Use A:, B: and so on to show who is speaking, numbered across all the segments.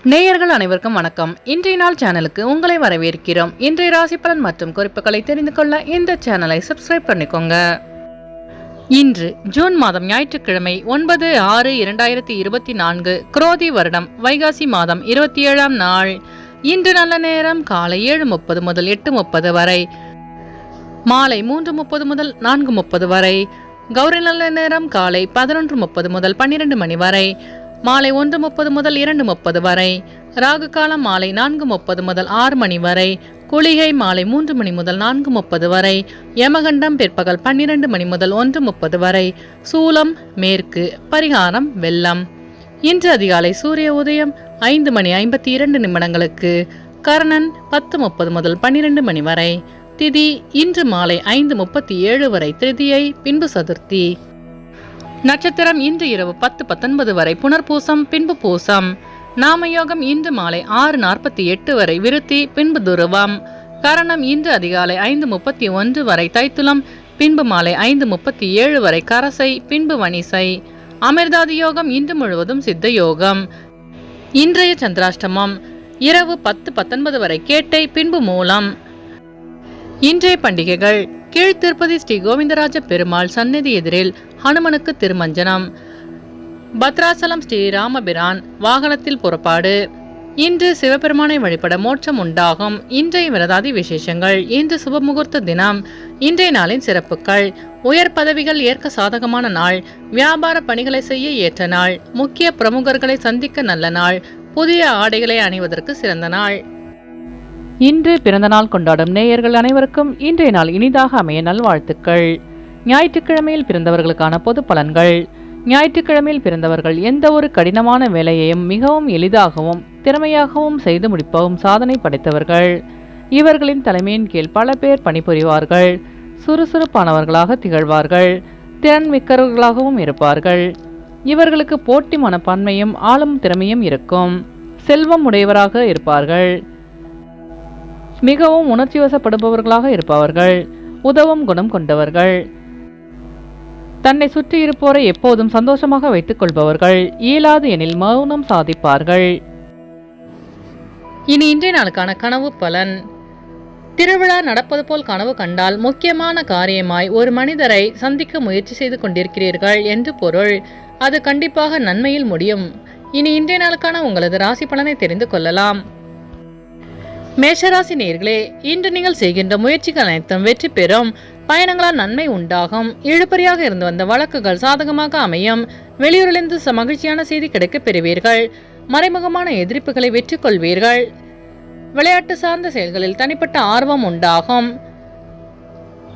A: நேயர்கள் அனைவருக்கும் வணக்கம். இன்றைய நாள் சேனலுக்கு உங்களை வரவேற்கிறோம். இன்றைய ராசி பலன் மற்றும் குறிப்புகளை தெரிந்து கொள்ள இந்த சேனலை சப்ஸ்கிரைப் பண்ணிக்கோங்க. இன்று ஜூன் மாதம் ஞாயிற்றுக்கிழமை 9/6/2024 குரோதி வருடம் வைகாசி மாதம் 27ஆம் நாள். இன்று நல்ல நேரம் காலை 7:30 முதல் 8:30 வரை, மாலை 3:30 முதல் 4:30 வரை. கௌரி நல்ல நேரம் காலை 11:30 முதல் 12 மணி வரை, மாலை 1:30 முதல் 2:30 வரை. ராகு காலம் மாலை 4:30 முதல் 6 மணி வரை. குளிகை மாலை 3 மணி முதல் 4:30 வரை. யமகண்டம் பிற்பகல் 12 மணி முதல் 1:30 வரை. சூலம் மேற்கு. பரிகாரம் வெள்ளம். இன்று அதிகாலை சூரிய உதயம் 5:52 கரணன் 10:30 முதல் 12 மணி வரை. திதி இன்று மாலை 5:37 வரை திருதியை, பின்பு சதுர்த்தி. நட்சத்திரம் இன்று இரவு 10:19 வரை புனர்பூசம், பின்பு பூசம். நாமயோகம் இன்று மாலை 6:48 வரை விருத்தி, பின்பு துருவம். கரணம் இன்று அதிகாலை 5:31 வரை தைத்துலம், பின்பு மாலை 5:37 வரை கரசை, பின்பு வணிசை. அமிர்தாதி யோகம் இன்று முழுவதும் சித்த யோகம். இன்றைய சந்திராஷ்டமம் இரவு 10:19 வரை கேட்டை, பின்பு மூலம். இன்றைய பண்டிகைகள்: கீழ் திருப்பதி ஸ்ரீ கோவிந்தராஜ பெருமாள் சந்நிதி எதிரில் ஹனுமனுக்கு திருமஞ்சனம். பத்ராசலம் ஸ்ரீ ராமபிரான் வாகனத்தில் புறப்பாடு. இன்று சிவபெருமானை வழிபட மோட்சம் உண்டாகும். இன்றைய விரதாதி விசேஷங்கள்: இன்று சுபமுகூர்த்த தினம். இன்றைய நாளின் சிறப்புகள்: உயர் பதவிகள் ஏற்க சாதகமான நாள், வியாபார பணிகளை செய்ய ஏற்ற நாள், முக்கிய பிரமுகர்களை சந்திக்க நல்ல நாள், புதிய ஆடைகளை அணிவதற்கு சிறந்த நாள். இன்று பிறந்தநாள் கொண்டாடும் நேயர்கள் அனைவருக்கும் இன்றைய நாள் இனிதாக அமைய நல்வாழ்த்துக்கள். ஞாயிற்றுக்கிழமையில் பிறந்தவர்களுக்கான பொது பலன்கள். ஞாயிற்றுக்கிழமையில் பிறந்தவர்கள் எந்த ஒரு கடினமான வேலையையும் மிகவும் எளிதாகவும் திறமையாகவும் செய்து முடிப்பவும் சாதனை படைத்தவர்கள். இவர்களின் தலைமையின் கீழ் பல பேர் பணிபுரிவார்கள். சுறுசுறுப்பானவர்களாக திகழ்வார்கள். திறன் மிக்கவர்களாகவும் இருப்பார்கள். இவர்களுக்கு போட்டி மனப்பான்மையும் ஆளும் திறமையும் இருக்கும். செல்வம் உடையவராக இருப்பார்கள். மிகவும் உணர்ச்சி வசப்படுபவர்களாக இருப்பவர்கள். உதவும் குணம் கொண்டவர்கள். தன்னை சுற்றி இருப்போரை எப்போதும் சந்தோஷமாக வைத்துக் கொள்பவர்கள். இயலாது எனில் மௌனம் சாதிப்பார்கள். இனி இன்றைய நாளுக்கான கனவு பலன். திருவிழா நடப்பது போல் கனவு கண்டால் முக்கியமான காரியமாய் ஒரு மனிதரை சந்திக்க முயற்சி செய்து கொண்டிருக்கிறீர்கள் என்று பொருள். அது கண்டிப்பாக நன்மையில் முடியும். இனி இன்றைய நாளுக்கான உங்களது ராசி பலனை தெரிந்து கொள்ளலாம். மேஷராசி நேயர்களே, இன்று நீங்கள் செய்கின்ற முயற்சிகள் அனைத்தும் வெற்றி பெறும். பயணங்களால் நன்மை உண்டாகும். இழுபறியாக இருந்து வந்த வழக்குகள் சாதகமாக அமையும். வெளியூரிலிருந்து மகிழ்ச்சியான செய்தி கிடைக்கப் பெறுவீர்கள். மறைமுகமான எதிர்ப்புகளை வெற்றி கொள்வீர்கள். விளையாட்டு சார்ந்த செயல்களில் தனிப்பட்ட ஆர்வம் உண்டாகும்.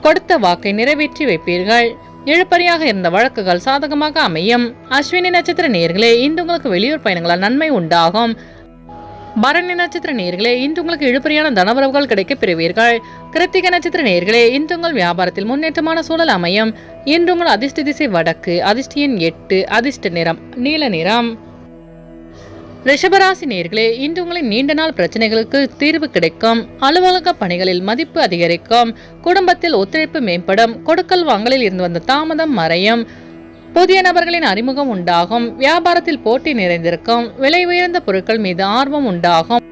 A: கொடுத்த வாக்கை நிறைவேற்றி வைப்பீர்கள். இழுபறியாக இருந்த வழக்குகள் சாதகமாக அமையும். அஸ்வினி நட்சத்திர நேயர்களே, இன்று உங்களுக்கு வெளியூர் பயணங்களால் நன்மை உண்டாகும். பரணி நட்சத்திர நேயர்களே, இன்று உங்களுக்கு இழுபறியான தனவரவுகள் கிடைக்கப் பெறுவீர்கள். கிருத்திகை நட்சத்திர நேயர்களே, இன்று உங்கள் வியாபாரத்தில் முன்னேற்றமான சூழல் அமையும். இன்று உங்கள் அதிர்ஷ்ட திசை வடக்கு, அதிர்ஷ்ட எண் 8, அதிர்ஷ்ட நிறம் நீல நிறம். ரிஷபராசி நேயர்களே, இன்று உங்களின் நீண்ட நாள் பிரச்சனைகளுக்கு தீர்வு கிடைக்கும். அலுவலக பணிகளில் மதிப்பு அதிகரிக்கும். குடும்பத்தில் ஒத்துழைப்பு மேம்படும். கொடுக்கல் வாங்கலில் இருந்து வந்த தாமதம் மறையும். புதிய நபர்களின் அறிமுகம் உண்டாகும். வியாபாரத்தில் போட்டி நிறைந்திருக்கும். விலை உயர்ந்த பொருட்கள் மீது ஆர்வம் உண்டாகும்.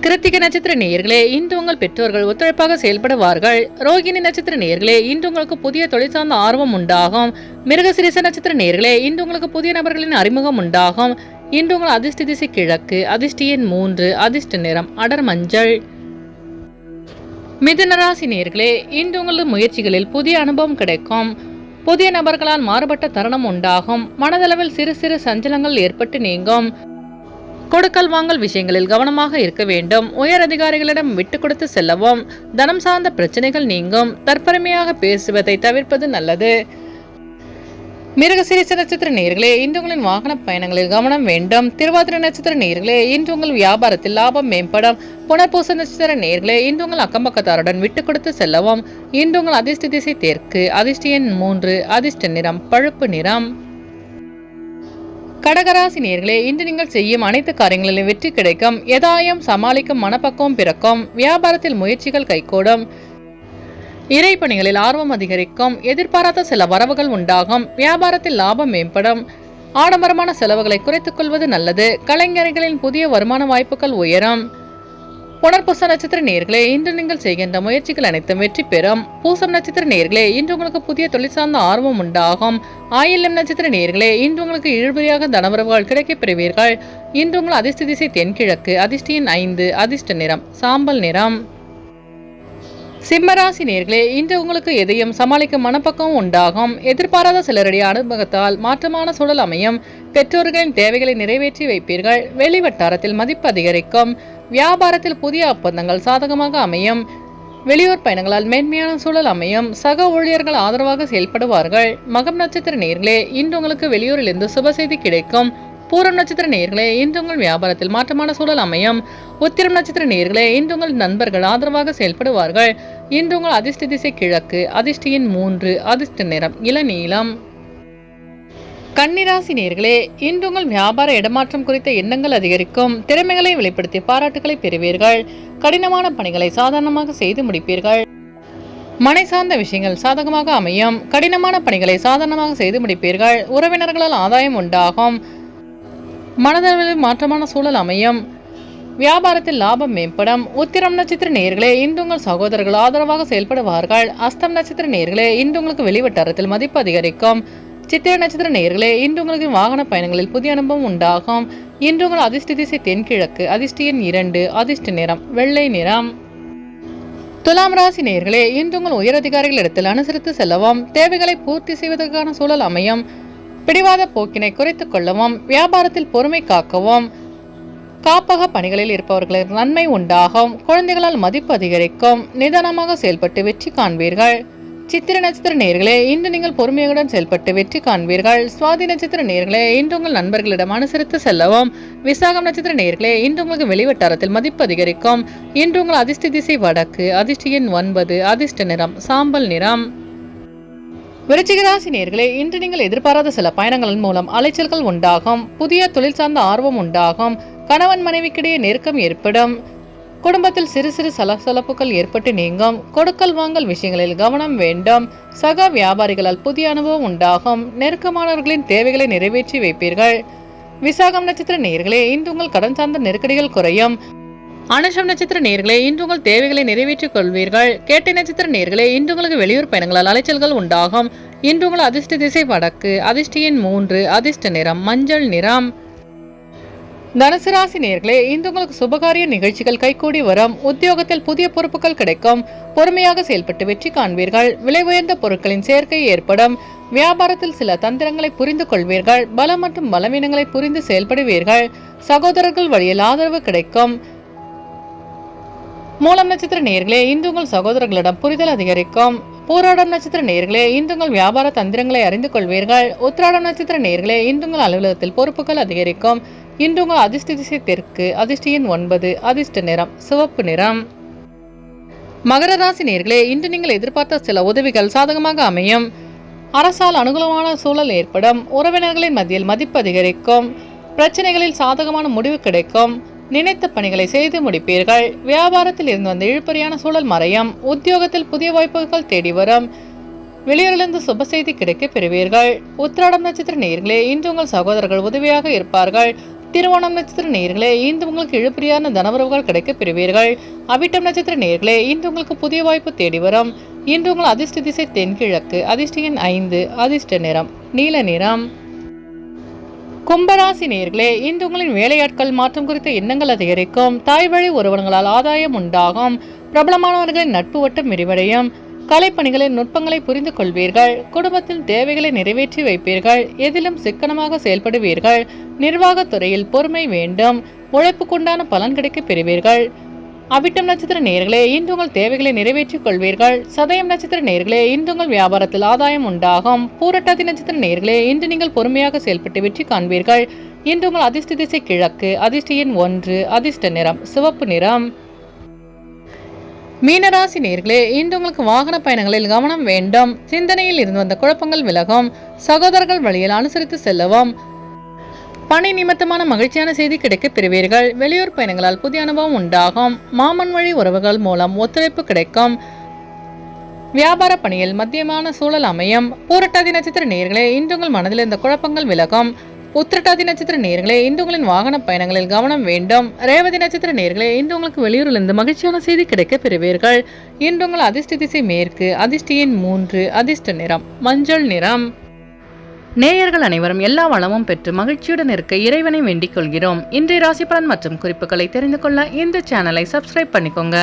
A: கிருத்திகை நட்சத்திர நேயர்களே, இன்று உங்கள் பெற்றோர்கள் ஒத்துழைப்பாக செயல்படுவார்கள். ரோகிணி நட்சத்திர நேயர்களே, இன்று உங்களுக்கு புதிய தொழில் சார்ந்த ஆர்வம் உண்டாகும். மிருகசிரீச நட்சத்திர நேயர்களே, இன்று உங்களுக்கு புதிய நபர்களின் அறிமுகம் உண்டாகும். இன்று உங்கள் அதிர்ஷ்ட திசை கிழக்கு, அதிர்ஷ்ட எண் 3, அதிர்ஷ்ட நிறம் அடர் மஞ்சள். மிதுன ராசி நேயர்களே, இன்று உங்களது முயற்சிகளில் புதிய அனுபவம் கிடைக்கும். புதிய நபர்களால் மாறுபட்ட தருணம் உண்டாகும். மனதளவில் சிறு சிறு சஞ்சலங்கள் ஏற்பட்டு நீங்கும். கொடுக்கல் வாங்கல் விஷயங்களில் கவனமாக இருக்க வேண்டும். உயர் அதிகாரிகளிடம் விட்டு கொடுத்து செல்லவும். தனம் சார்ந்த பிரச்சனைகள் நீங்கும். தற்பெருமையாக பேசுவதை தவிர்ப்பது நல்லது. மிருகசீரிஷ நட்சத்திர நேயர்களே, இன்று உங்களின் வாகன பயணங்களில் கவனம் வேண்டும். திருவாதிரை நட்சத்திர நேயர்களே, இன்று உங்கள் வியாபாரத்தில் லாபம் மேம்படும். புனர்பூச நட்சத்திர நேயர்களே, இன்று உங்கள் அக்கம்பக்கத்தாருடன் விட்டு கொடுத்து செல்லவும். இன்று உங்கள் அதிர்ஷ்ட திசை தெற்கு, அதிர்ஷ்ட எண் 3, அதிர்ஷ்ட நிறம் பழுப்பு நிறம். கடகராசி நேயர்களே, இன்று நீங்கள் செய்யும் அனைத்து காரியங்களிலும் வெற்றி கிடைக்கும். எதாயும் சமாளிக்கும் மனப்பக்குவம் பிறக்கும். வியாபாரத்தில் முயற்சிகள் கைகூடும். இறைப்பணிகளில் ஆர்வம் அதிகரிக்கும். எதிர்பாராத சில வரவுகள் உண்டாகும். வியாபாரத்தில் லாபம் மேம்படும். ஆடம்பரமான செலவுகளை குறைத்துக் கொள்வது நல்லது. கலைஞர்களின் புதிய வருமான வாய்ப்புகள் உயரும். புனர்பூச நட்சத்திர நேயர்களே, இன்று நீங்கள் செய்கின்ற முயற்சிகள் அனைத்தும் வெற்றி பெறும். பூசம் நட்சத்திர நேயர்களே, இன்று உங்களுக்கு புதிய தொழில் சார்ந்த ஆர்வம் உண்டாகும். ஆயில்யம் நட்சத்திர நேயர்களே, இன்று உங்களுக்கு இழுபறியாக தனவரவுகள் கிடைக்கப் பெறுவீர்கள். இன்று உங்கள் அதிர்ஷ்ட திசை தென்கிழக்கு. அதிர்ஷ்ட எண் 5. அதிர்ஷ்ட நிறம் சாம்பல் நிறம். சிம்மராசி நேயர்களே, இன்று உங்களுக்கு எதையும் சமாளிக்கும் மனப்பக்கம் உண்டாகும். எதிர்பாராத சிலருடைய அனுபவத்தால் மாற்றமான சூழல் அமையும். பெற்றோர்களின் தேவைகளை நிறைவேற்றி வைப்பீர்கள். வெளி வட்டாரத்தில் மதிப்பு அதிகரிக்கும். வியாபாரத்தில் புதிய ஒப்பந்தங்கள் சாதகமாக அமையும். வெளியூர் பயணங்களால் மேன்மையான சூழல் அமையும். சக ஊழியர்கள் ஆதரவாக செயல்படுவார்கள். மகம் நட்சத்திர நேயர்களே, இன்று உங்களுக்கு வெளியூரிலிருந்து சுப செய்தி கிடைக்கும். பூரம் நட்சத்திர நேயர்களே, இன்று உங்கள் வியாபாரத்தில் மாற்றமான சூழல் அமையும். உத்திரம் நட்சத்திர நேயர்களே, இன்று உங்கள் நண்பர்கள் ஆதரவாக செயல்படுவார்கள். இன்று உங்கள் அதிர்ஷ்ட திசை கிழக்கு. அதிர்ஷ்ட எண் 3. அதிர்ஷ்ட நிறம் இளநீலம். கன்னிராசி நேயர்களே, இன்று உங்கள் வியாபார இடமாற்றம் குறித்த எண்ணங்கள் அதிகரிக்கும். திறமைகளை வெளிப்படுத்தி பாராட்டுகளை பெறுவீர்கள். கடினமான பணிகளை சாதாரணமாக செய்து முடிப்பீர்கள். மனை சார்ந்த விஷயங்கள் சாதகமாக அமையும். கடினமான பணிகளை சாதாரணமாக செய்து முடிப்பீர்கள். உறவினர்களால் ஆதாயம் உண்டாகும். மனதளவில் மாற்றமான சூழல் அமையும். வியாபாரத்தில் லாபம் மேம்படும். உத்திரம் நட்சத்திர நேயர்களே, இன்று உங்கள் சகோதரர்கள் ஆதரவாக செயல்படுவார்கள். அஸ்தம் நட்சத்திர நேயர்களே, இன்று உங்களுக்கு வெளிவட்டாரத்தில் மதிப்பு அதிகரிக்கும். சித்திரை நட்சத்திர நேயர்களே, இன்று உங்களுக்கு வாகன பயணங்களில் புதிய அனுபவம் உண்டாகும். இன்று உங்கள் அதிர்ஷ்ட திசை தென்கிழக்கு. அதிர்ஷ்ட எண் 2. அதிர்ஷ்ட நிறம் வெள்ளை நிறம். துலாம் ராசி நேயர்களே, இன்று உங்கள் உயரதிகாரிகளிடத்தில் அனுசரித்து செல்லவும். தேவைகளை பூர்த்தி செய்வதற்கான சூழல் அமையும். பிடிவாத போக்கினை குறைத்துக் கொள்ளவும். வியாபாரத்தில் பொறுமை காக்கவும். காப்பக பணிகளில் இருப்பவர்களுக்கு நன்மை உண்டாகும். குழந்தைகளால் மதிப்பு அதிகரிக்கும். நிதானமாக செயல்பட்டு வெற்றி காண்பீர்கள். சித்திரை நட்சத்திர நேயர்களே, இன்று நீங்கள் பொறுமையுடன் செயல்பட்டு வெற்றி காண்பீர்கள். சுவாதி நட்சத்திர நேயர்களே, இன்று உங்கள் நண்பர்களிடம் அனுசரித்து செல்லவும். விசாகம் நட்சத்திர நேயர்களே, இன்று உங்களுக்கு வெளிவட்டாரத்தில் மதிப்பு அதிகரிக்கும். இன்று உங்கள் அதிர்ஷ்ட திசை வடக்கு. அதிர்ஷ்ட எண் 9. அதிர்ஷ்ட நிறம் சாம்பல் நிறம். விருச்சிக ராசி நேயர்களே, இன்று நீங்கள் எதிர்பாராத சில பயணங்களின் மூலம் அலைச்சல்கள் உண்டாகும். புதிய தொழில் சார்ந்த ஆர்வம் உண்டாகும். கணவன் மனைவிக்கிடையே நெருக்கம் ஏற்படும். குடும்பத்தில் சிறு சிறு சலசலப்புகள் ஏற்பட்டு நீங்கும். கொடுக்கல் வாங்கல் விஷயங்களில் கவனம் வேண்டும். சக வியாபாரிகளால் புதிய அனுபவம் உண்டாகும். நெருக்கமானவர்களின் தேவைகளை நிறைவேற்றி வைப்பீர்கள். விசாகம் நட்சத்திர நேயர்களே, இன்று உங்கள் கடன் சார்ந்த நெருக்கடிகள் குறையும். அனுஷம் நட்சத்திர நேயர்களே, இன்று உங்கள் தேவைகளை நிறைவேற்றிக் கொள்வீர்கள். கேட்டை நட்சத்திர நேயர்களே, இன்று உங்களுக்கு வெளியூர் பயணங்களால் அலைச்சல்கள் உண்டாகும். இன்று உங்கள் அதிர்ஷ்ட திசை வடக்கு. அதிர்ஷ்ட எண் 3. அதிர்ஷ்ட நிறம் மஞ்சள் நிறம். தனுசு ராசி நேயர்களே, இன்று உங்களுக்கு சுபகாரிய நிகழ்ச்சிகள் கைகூடி வரும். உத்தியோகத்தில் புதிய பொறுப்புகள் கிடைக்கும். பொறுமையாக செயல்பட்டு வெற்றி காண்பீர்கள். விலை உயர்ந்த பொருட்களின் சேர்க்கை ஏற்படும். வியாபாரத்தில் சில தந்திரங்களை புரிந்து கொள்வீர்கள். பலம் மற்றும் பலவீனங்களை புரிந்து செயல்படுவீர்கள். சகோதரர்கள் வழியில் ஆதரவு கிடைக்கும். மூலம் நட்சத்திர நேயர்களே, இன்று உங்கள் சகோதரர்களிடம் புரிதல் அதிகரிக்கும். பூராடம் நட்சத்திர நேயர்களே, இன்று உங்கள் வியாபார தந்திரங்களை அறிந்து கொள்வீர்கள். உத்திராடம் நட்சத்திர நேயர்களே, இன்று உங்கள் அலுவலகத்தில் பொறுப்புகள் அதிகரிக்கும். இன்று உங்கள் அதிர்ஷ்ட திசை தெற்கு. அதிர்ஷ்ட எண் 9. அதிர்ஷ்ட நிறம் சிவப்பு நிறம். மகர ராசி நேயர்களே, இன்று நீங்கள் எதிர்பார்த்த சில உதவிகள் சாதகமாக அமையும். அரசால் அனுகூலமான சூழல் ஏற்படும். உறவினர்களின் மத்தியில் மதிப்பு அதிகரிக்கும். பிரச்சனைகளில் சாதகமான முடிவு கிடைக்கும். நினைத்த பணிகளை செய்து முடிப்பீர்கள். வியாபாரத்தில் இருந்து வந்த இழுபறியான சூழல் மறையும். உத்தியோகத்தில் புதிய வாய்ப்புகள் தேடி வரும். வெளியூரிலிருந்து சுப செய்தி கிடைக்க பெறுவீர்கள். உத்திராடம் நட்சத்திர நேயர்களே, இன்று உங்கள் சகோதரர்கள் உதவியாக இருப்பார்கள். திருவோணம் நட்சத்திர நேயர்களே, இன்று உங்களுக்கு இழுபறியான தனவரவுகள் கிடைக்க பெறுவீர்கள். அவிட்டம் நட்சத்திர நேயர்களே, இன்று உங்களுக்கு புதிய வாய்ப்பு தேடி வரும். இன்று உங்கள் அதிர்ஷ்ட திசை தென்கிழக்கு. அதிர்ஷ்ட எண் 5. அதிர்ஷ்ட நிறம் நீல நிறம். கும்பராசி நேயர்களே, இன்று உங்களின் வேலையாட்கள் மாற்றம் குறித்த எண்ணங்கள் அதிகரிக்கும். தாய் வழி உறவினர்களால் ஆதாயம் உண்டாகும். பிரபலமானவர்களின் நட்பு வட்டம் விரிவடையும். கலைப்பணிகளின் நுட்பங்களை புரிந்து கொள்வீர்கள். குடும்பத்தில் தேவைகளை நிறைவேற்றி வைப்பீர்கள். எதிலும் சிக்கனமாக செயல்படுவீர்கள். நிர்வாகத்துறையில் பொறுமை வேண்டும். உழைப்புக்குண்டான பலன் கிடைக்க பெறுவீர்கள். அவிட்டம் நட்சத்திர நேயர்களே, இன்று உங்கள் தேவைகளை நிறைவேற்றிக் கொள்வீர்கள். சதயம் நட்சத்திர நேயர்களே, இன்று உங்கள் வியாபாரத்தில் ஆதாயம் உண்டாகும். பூரட்டாதி நட்சத்திர நேயர்களே, இன்று நீங்கள் பொறுமையாக செயல்பட்டு வெற்றி காண்பீர்கள். இன்று உங்கள் அதிர்ஷ்ட திசை கிழக்கு. அதிர்ஷ்ட எண் 1. அதிர்ஷ்ட நிறம் சிவப்பு நிறம். மீனராசி நேயர்களே, இன்று உங்களுக்கு வாகன பயணங்களில் கவனம் வேண்டும். சிந்தனையில் இருந்து வந்த குழப்பங்கள் விலகும். சகோதரர்கள் வழியில் அனுசரித்து செல்லவும். பணி நிமித்தமான மகிழ்ச்சியான செய்தி கிடைக்க பெறுவீர்கள். வெளியூர் பயணங்களால் புதிய அனுபவம் உண்டாகும். மாமன் வழி உறவுகள் மூலம் ஒத்துழைப்பு கிடைக்கும். வியாபார பணியில் மத்தியமான சூழல் அமையும். பூரட்டாதி நட்சத்திர நேயர்களே, இன்று உங்கள் மனதில் இருந்த குழப்பங்கள் விலகும். உத்திரட்டாதி நட்சத்திர நேயர்களே, இன்று உங்களின் வாகன பயணங்களில் கவனம் வேண்டும். ரேவதி நட்சத்திர நேயர்களே, இன்று உங்களுக்கு வெளியூரிலிருந்து மகிழ்ச்சியான செய்தி கிடைக்க பெறுவீர்கள். இன்று உங்கள் அதிர்ஷ்ட திசை மேற்கு, அதிர்ஷ்ட எண் 3, அதிர்ஷ்ட நிறம் மஞ்சள் நிறம். நேயர்கள் அனைவரும் எல்லா வளமும் பெற்று மகிழ்ச்சியுடன் இருக்க இறைவனை வேண்டிக் கொள்கிறோம். இன்றைய ராசி பலன் மற்றும் குறிப்புகளை தெரிந்து கொள்ள இந்த சேனலை சப்ஸ்கிரைப் பண்ணிக்கோங்க.